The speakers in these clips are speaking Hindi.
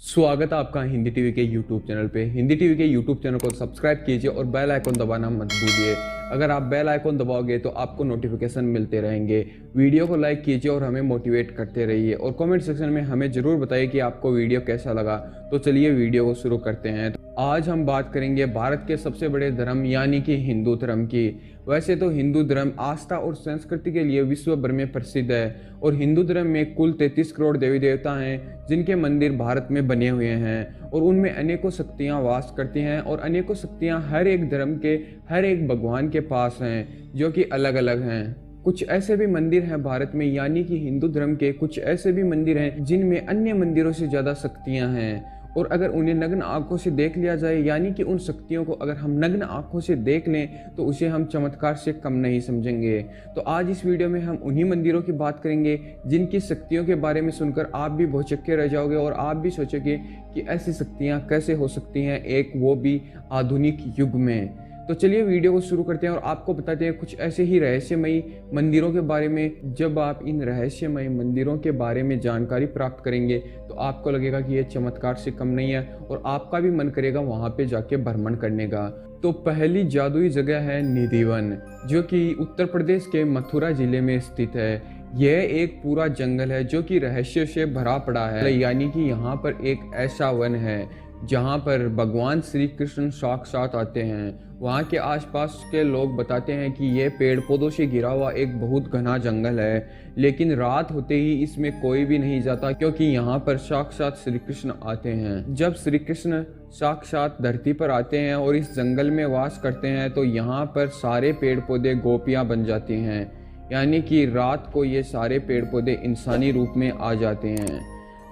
स्वागत है आपका हिंदी टीवी के यूट्यूब चैनल पे। हिंदी टीवी के यूट्यूब चैनल को सब्सक्राइब कीजिए और बेल आइकन दबाना मत भूलिए। अगर आप बेल आइकन दबाओगे तो आपको नोटिफिकेशन मिलते रहेंगे। वीडियो को लाइक कीजिए और हमें मोटिवेट करते रहिए और कमेंट सेक्शन में हमें ज़रूर बताइए कि आपको वीडियो कैसा लगा। तो चलिए वीडियो को शुरू करते हैं। आज हम बात करेंगे भारत के सबसे बड़े धर्म यानी कि हिंदू धर्म की। वैसे तो हिंदू धर्म आस्था और संस्कृति के लिए विश्व भर में प्रसिद्ध है और हिंदू धर्म में कुल 33 करोड़ देवी देवता हैं जिनके मंदिर भारत में बने हुए हैं और उनमें अनेकों शक्तियां वास करती हैं और अनेकों शक्तियां हर एक धर्म के हर एक भगवान के पास हैं जो कि अलग अलग हैं। कुछ ऐसे भी मंदिर हैं भारत में यानी कि हिंदू धर्म के कुछ ऐसे भी मंदिर हैं जिनमें अन्य मंदिरों से ज़्यादा शक्तियां हैं और अगर उन्हें नग्न आंखों से देख लिया जाए यानी कि उन शक्तियों को अगर हम नग्न आंखों से देख लें तो उसे हम चमत्कार से कम नहीं समझेंगे। तो आज इस वीडियो में हम उन्हीं मंदिरों की बात करेंगे जिनकी शक्तियों के बारे में सुनकर आप भी भौचक्के रह जाओगे और आप भी सोचोगे कि ऐसी शक्तियाँ कैसे हो सकती हैं, एक वो भी आधुनिक युग में। तो चलिए वीडियो को शुरू करते हैं और आपको बताते हैं कुछ ऐसे ही रहस्यमयी मंदिरों के बारे में। जब आप इन रहस्यमयी मंदिरों के बारे में जानकारी प्राप्त करेंगे तो आपको लगेगा कि ये चमत्कार से कम नहीं है और आपका भी मन करेगा वहाँ पे जाके भ्रमण करने का। तो पहली जादुई जगह है निधिवन, जो कि उत्तर प्रदेश के मथुरा जिले में स्थित है। यह एक पूरा जंगल है जो कि रहस्य से भरा पड़ा है, यानी कि यहाँ पर एक ऐसा वन है जहाँ पर भगवान श्री कृष्ण साक्षात आते हैं। वहाँ के आसपास के लोग बताते हैं कि यह पेड़ पौधों से घिरा हुआ एक बहुत घना जंगल है, लेकिन रात होते ही इसमें कोई भी नहीं जाता क्योंकि यहाँ पर साक्षात श्री कृष्ण आते हैं। जब श्री कृष्ण साक्षात धरती पर आते हैं और इस जंगल में वास करते हैं तो यहाँ पर सारे पेड़ पौधे गोपियाँ बन जाती हैं, यानी कि रात को ये सारे पेड़ पौधे इंसानी रूप में आ जाते हैं।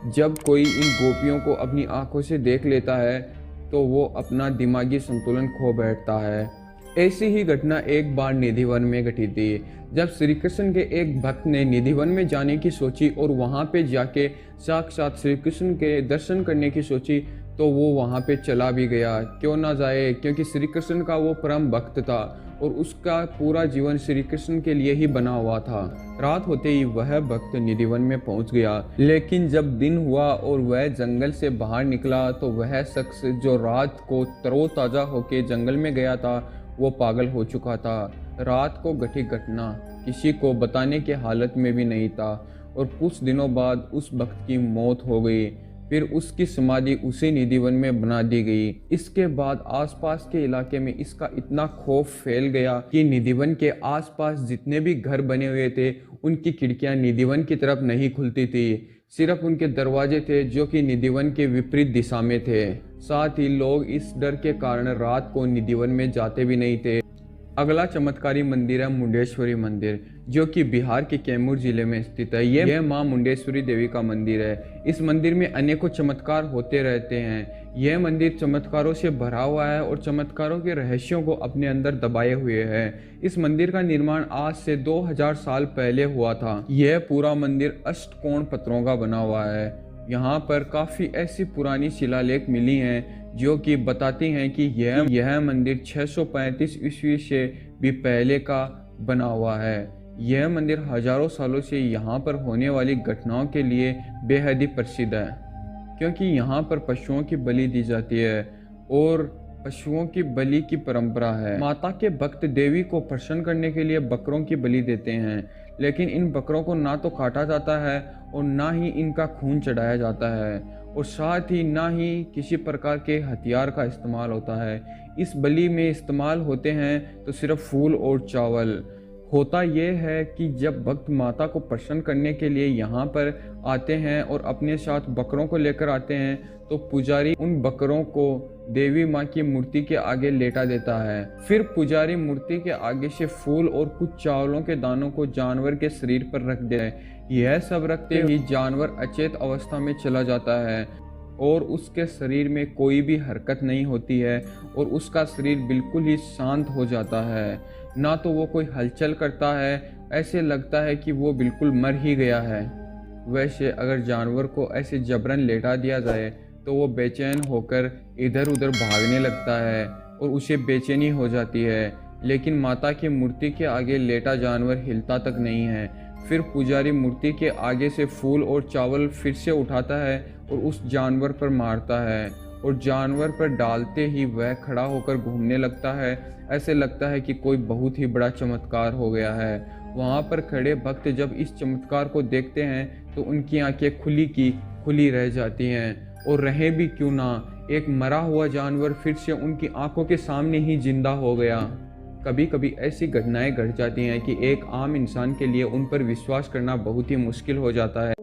जब कोई इन गोपियों को अपनी आंखों से देख लेता है तो वो अपना दिमागी संतुलन खो बैठता है। ऐसी ही घटना एक बार निधिवन में घटी थी। जब श्री कृष्ण के एक भक्त ने निधिवन में जाने की सोची और वहाँ पे जाके साक्षात श्री कृष्ण के दर्शन करने की सोची तो वो वहाँ पे चला भी गया। क्यों ना जाए, क्योंकि श्री कृष्ण का वो परम भक्त था और उसका पूरा जीवन श्री कृष्ण के लिए ही बना हुआ था। रात होते ही वह भक्त निधिवन में पहुंच गया, लेकिन जब दिन हुआ और वह जंगल से बाहर निकला तो वह शख्स जो रात को तरोताजा होके जंगल में गया था वो पागल हो चुका था। रात को घटी घटना किसी को बताने की हालत में भी नहीं था और कुछ दिनों बाद उस भक्त की मौत हो गई। फिर उसकी समाधि उसी निधिवन में बना दी गई। इसके बाद आसपास के इलाके में इसका इतना खौफ फैल गया कि निधिवन के आसपास जितने भी घर बने हुए थे उनकी खिड़कियां निधिवन की तरफ नहीं खुलती थी, सिर्फ उनके दरवाजे थे जो कि निधिवन के विपरीत दिशा में थे। साथ ही लोग इस डर के कारण रात को निधिवन में जाते भी नहीं थे। अगला चमत्कारी मंदिर है मुंडेश्वरी मंदिर, जो कि बिहार के कैमूर जिले में स्थित है। यह मां मुंडेश्वरी देवी का मंदिर है। इस मंदिर में अनेकों चमत्कार होते रहते हैं। यह मंदिर चमत्कारों से भरा हुआ है और चमत्कारों के रहस्यों को अपने अंदर दबाए हुए है। इस मंदिर का निर्माण आज से 2000 साल पहले हुआ था। यह पूरा मंदिर अष्टकोण पत्थरों का बना हुआ है। यहाँ पर काफ़ी ऐसी पुरानी शिलालेख मिली हैं जो कि बताती हैं कि यह मंदिर 635 ईस्वी से भी पहले का बना हुआ है। यह मंदिर हजारों सालों से यहाँ पर होने वाली घटनाओं के लिए बेहद ही प्रसिद्ध है, क्योंकि यहाँ पर पशुओं की बलि दी जाती है और पशुओं की बलि की परंपरा है। माता के भक्त देवी को प्रसन्न करने के लिए बकरों की बलि देते हैं, लेकिन इन बकरों को ना तो काटा जाता है और ना ही इनका खून चढ़ाया जाता है और साथ ही ना ही किसी प्रकार के हथियार का इस्तेमाल होता है। इस बलि में इस्तेमाल होते हैं तो सिर्फ फूल और चावल। होता यह है कि जब भक्त माता को प्रसन्न करने के लिए यहाँ पर आते हैं और अपने साथ बकरों को लेकर आते हैं तो पुजारी उन बकरों को देवी माँ की मूर्ति के आगे लेटा देता है। फिर पुजारी मूर्ति के आगे से फूल और कुछ चावलों के दानों को जानवर के शरीर पर रख दे हैं। यह सब रखते ही जानवर अचेत अवस्था में चला जाता है और उसके शरीर में कोई भी हरकत नहीं होती है और उसका शरीर बिल्कुल ही शांत हो जाता है। ना तो वो कोई हलचल करता है, ऐसे लगता है कि वो बिल्कुल मर ही गया है। वैसे अगर जानवर को ऐसे जबरन लेटा दिया जाए तो वो बेचैन होकर इधर उधर भागने लगता है और उसे बेचैनी हो जाती है, लेकिन माता की मूर्ति के आगे लेटा जानवर हिलता तक नहीं है। फिर पुजारी मूर्ति के आगे से फूल और चावल फिर से उठाता है और उस जानवर पर मारता है और जानवर पर डालते ही वह खड़ा होकर घूमने लगता है। ऐसे लगता है कि कोई बहुत ही बड़ा चमत्कार हो गया है। वहाँ पर खड़े भक्त जब इस चमत्कार को देखते हैं तो उनकी आंखें खुली की खुली रह जाती हैं। और रहे भी क्यों ना, एक मरा हुआ जानवर फिर से उनकी आंखों के सामने ही जिंदा हो गया। कभी कभी ऐसी घटनाएं घट जाती हैं कि एक आम इंसान के लिए उन पर विश्वास करना बहुत ही मुश्किल हो जाता है।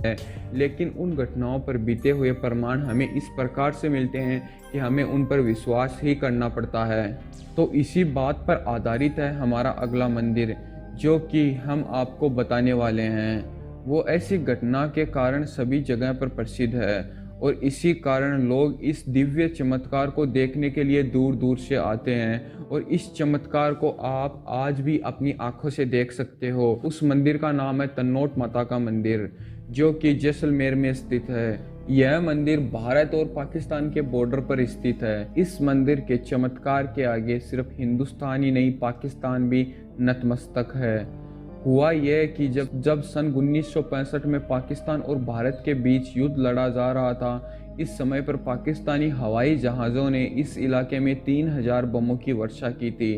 है, लेकिन उन घटनाओं पर बीते हुए प्रमाण हमें इस प्रकार से मिलते हैं कि हमें उन पर विश्वास ही करना पड़ता है। तो इसी बात पर आधारित है हमारा अगला मंदिर, जो कि हम आपको बताने वाले हैं। वो ऐसी घटना के कारण सभी जगह पर प्रसिद्ध है और इसी कारण लोग इस दिव्य चमत्कार को देखने के लिए दूर दूर से आते हैं और इस चमत्कार को आप आज भी अपनी आंखों से देख सकते हो। उस मंदिर का नाम है तन्नोट माता का मंदिर, जो कि जैसलमेर में स्थित है। यह मंदिर भारत और पाकिस्तान के बॉर्डर पर स्थित है। इस मंदिर के चमत्कार के आगे सिर्फ हिंदुस्तान ही नहीं, पाकिस्तान भी नतमस्तक है। हुआ यह कि जब सन 1965 में पाकिस्तान और भारत के बीच युद्ध लड़ा जा रहा था, इस समय पर पाकिस्तानी हवाई जहाज़ों ने इस इलाके में 3000 बमों की वर्षा की थी।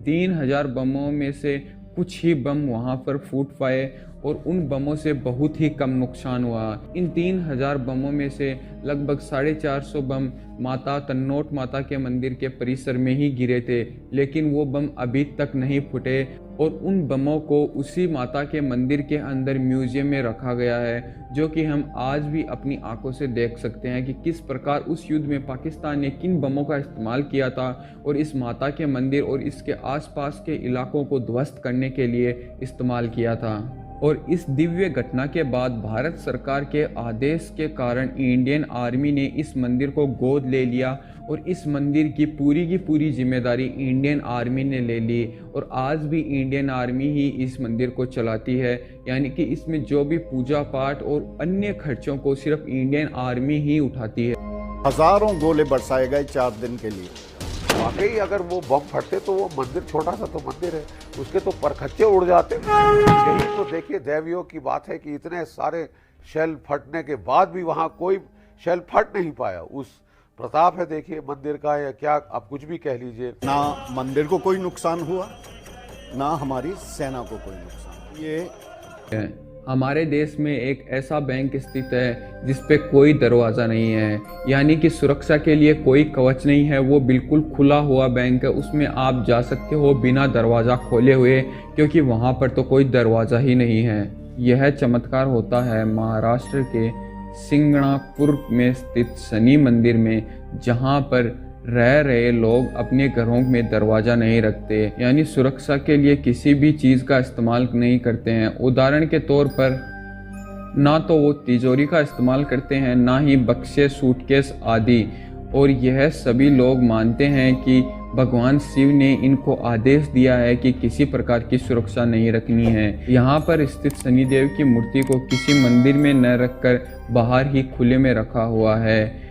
3000 बमों में से कुछ ही बम वहां पर फूट पाए और उन बमों से बहुत ही कम नुकसान हुआ। इन 3000 बमों में से लगभग 450 बम माता तन्नोट माता के मंदिर के परिसर में ही गिरे थे, लेकिन वो बम अभी तक नहीं फूटे और उन बमों को उसी माता के मंदिर के अंदर म्यूजियम में रखा गया है, जो कि हम आज भी अपनी आंखों से देख सकते हैं कि किस प्रकार उस युद्ध में पाकिस्तान ने किन बमों का इस्तेमाल किया था और इस माता के मंदिर और इसके आसपास के इलाकों को ध्वस्त करने के लिए इस्तेमाल किया था। और इस दिव्य घटना के बाद भारत सरकार के आदेश के कारण इंडियन आर्मी ने इस मंदिर को गोद ले लिया और इस मंदिर की पूरी जिम्मेदारी इंडियन आर्मी ने ले ली और आज भी इंडियन आर्मी ही इस मंदिर को चलाती है। यानी कि इसमें जो भी पूजा पाठ और अन्य खर्चों को सिर्फ इंडियन आर्मी ही उठाती है। हजारों गोले बरसाए गए 4 दिन के लिए। वाकई अगर वो बम फटते तो वो मंदिर छोटा सा तो मंदिर है, उसके तो परखच्चे उड़ जाते। यही तो देखिए दैवयोग की बात है कि इतने सारे शेल फटने के बाद भी वहाँ कोई शेल फट नहीं पाया। उस प्रताप है देखिए मंदिर का, या क्या आप कुछ भी कह लीजिए। ना मंदिर को कोई नुकसान हुआ, ना हमारी सेना को कोई नुकसान। ये हमारे देश में एक ऐसा बैंक स्थित है जिस पे कोई दरवाज़ा नहीं है, यानी कि सुरक्षा के लिए कोई कवच नहीं है। वो बिल्कुल खुला हुआ बैंक है, उसमें आप जा सकते हो बिना दरवाज़ा खोले हुए, क्योंकि वहाँ पर तो कोई दरवाज़ा ही नहीं है। यह चमत्कार होता है महाराष्ट्र के सिंगणापुर में स्थित शनि मंदिर में, जहाँ पर रह रहे लोग अपने घरों में दरवाज़ा नहीं रखते, यानी सुरक्षा के लिए किसी भी चीज़ का इस्तेमाल नहीं करते हैं। उदाहरण के तौर पर ना तो वो तिजोरी का इस्तेमाल करते हैं, ना ही बक्से, सूटकेस आदि। और यह सभी लोग मानते हैं कि भगवान शिव ने इनको आदेश दिया है कि किसी प्रकार की सुरक्षा नहीं रखनी है। यहाँ पर स्थित शनिदेव की मूर्ति को किसी मंदिर में न रखकर बाहर ही खुले में रखा हुआ है।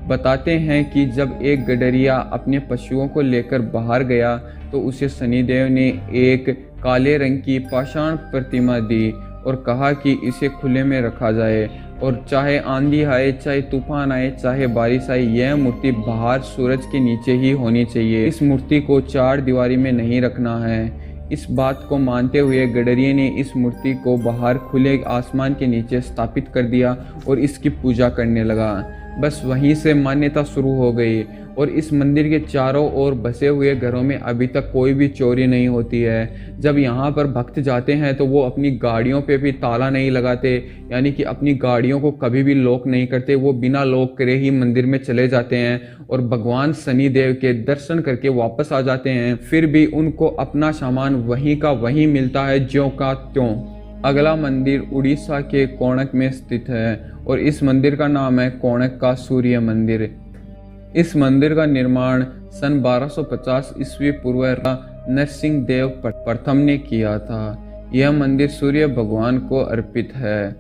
बताते हैं कि जब एक गडरिया अपने पशुओं को लेकर बाहर गया तो उसे शनिदेव ने एक काले रंग की पाषाण प्रतिमा दी और कहा कि इसे खुले में रखा जाए और चाहे आंधी आए, चाहे तूफान आए, चाहे बारिश आए, यह मूर्ति बाहर सूरज के नीचे ही होनी चाहिए। इस मूर्ति को 4 दीवारी में नहीं रखना है। इस बात को मानते हुए गडरिये ने इस मूर्ति को बाहर खुले आसमान के नीचे स्थापित कर दिया और इसकी पूजा करने लगा। बस वहीं से मान्यता शुरू हो गई और इस मंदिर के चारों ओर बसे हुए घरों में अभी तक कोई भी चोरी नहीं होती है। जब यहाँ पर भक्त जाते हैं तो वो अपनी गाड़ियों पे भी ताला नहीं लगाते, यानी कि अपनी गाड़ियों को कभी भी लॉक नहीं करते। वो बिना लॉक करे ही मंदिर में चले जाते हैं और भगवान शनिदेव के दर्शन करके वापस आ जाते हैं। फिर भी उनको अपना सामान वहीं का वहीं मिलता है, ज्यों का त्यों। अगला मंदिर उड़ीसा के कोणार्क में स्थित है और इस मंदिर का नाम है कोणार्क का सूर्य मंदिर। इस मंदिर का निर्माण सन 1250 ईस्वी पूर्व नरसिंह देव प्रथम ने किया था। यह मंदिर सूर्य भगवान को अर्पित है।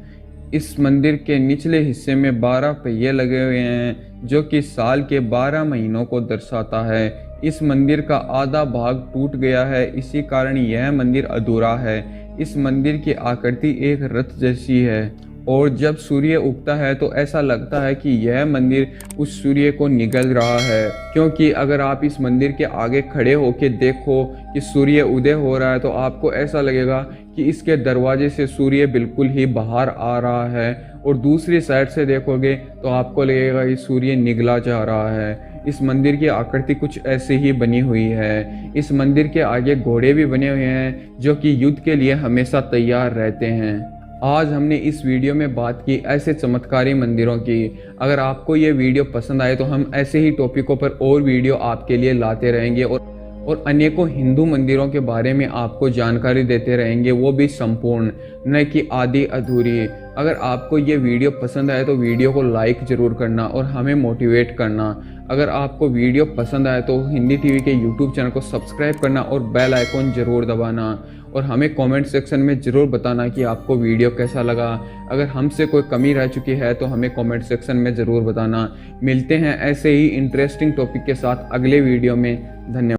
इस मंदिर के निचले हिस्से में 12 पहिए लगे हुए हैं जो कि साल के 12 महीनों को दर्शाता है। इस मंदिर का आधा भाग टूट गया है, इसी कारण यह मंदिर अधूरा है। इस मंदिर की आकृति एक रथ जैसी है और जब सूर्य उगता है तो ऐसा लगता है कि यह मंदिर उस सूर्य को निगल रहा है, क्योंकि अगर आप इस मंदिर के आगे खड़े होकर देखो कि सूर्य उदय हो रहा है तो आपको ऐसा लगेगा कि इसके दरवाजे से सूर्य बिल्कुल ही बाहर आ रहा है और दूसरी साइड से देखोगे तो आपको लगेगा कि सूर्य निगला जा रहा है। इस मंदिर की आकृति कुछ ऐसे ही बनी हुई है। इस मंदिर के आगे घोड़े भी बने हुए हैं जो कि युद्ध के लिए हमेशा तैयार रहते हैं। आज हमने इस वीडियो में बात की ऐसे चमत्कारी मंदिरों की। अगर आपको ये वीडियो पसंद आए तो हम ऐसे ही टॉपिकों पर और वीडियो आपके लिए लाते रहेंगे और अनेकों हिंदू मंदिरों के बारे में आपको जानकारी देते रहेंगे, वो भी संपूर्ण, न कि आधी अधूरी। अगर आपको ये वीडियो पसंद आए तो वीडियो को लाइक ज़रूर करना और हमें मोटिवेट करना। अगर आपको वीडियो पसंद आए तो हिंदी टीवी के यूट्यूब चैनल को सब्सक्राइब करना और बेल आइकॉन ज़रूर दबाना और हमें कमेंट सेक्शन में ज़रूर बताना कि आपको वीडियो कैसा लगा। अगर हमसे कोई कमी रह चुकी है तो हमें कमेंट सेक्शन में ज़रूर बताना। मिलते हैं ऐसे ही इंटरेस्टिंग टॉपिक के साथ अगले वीडियो में। धन्यवाद।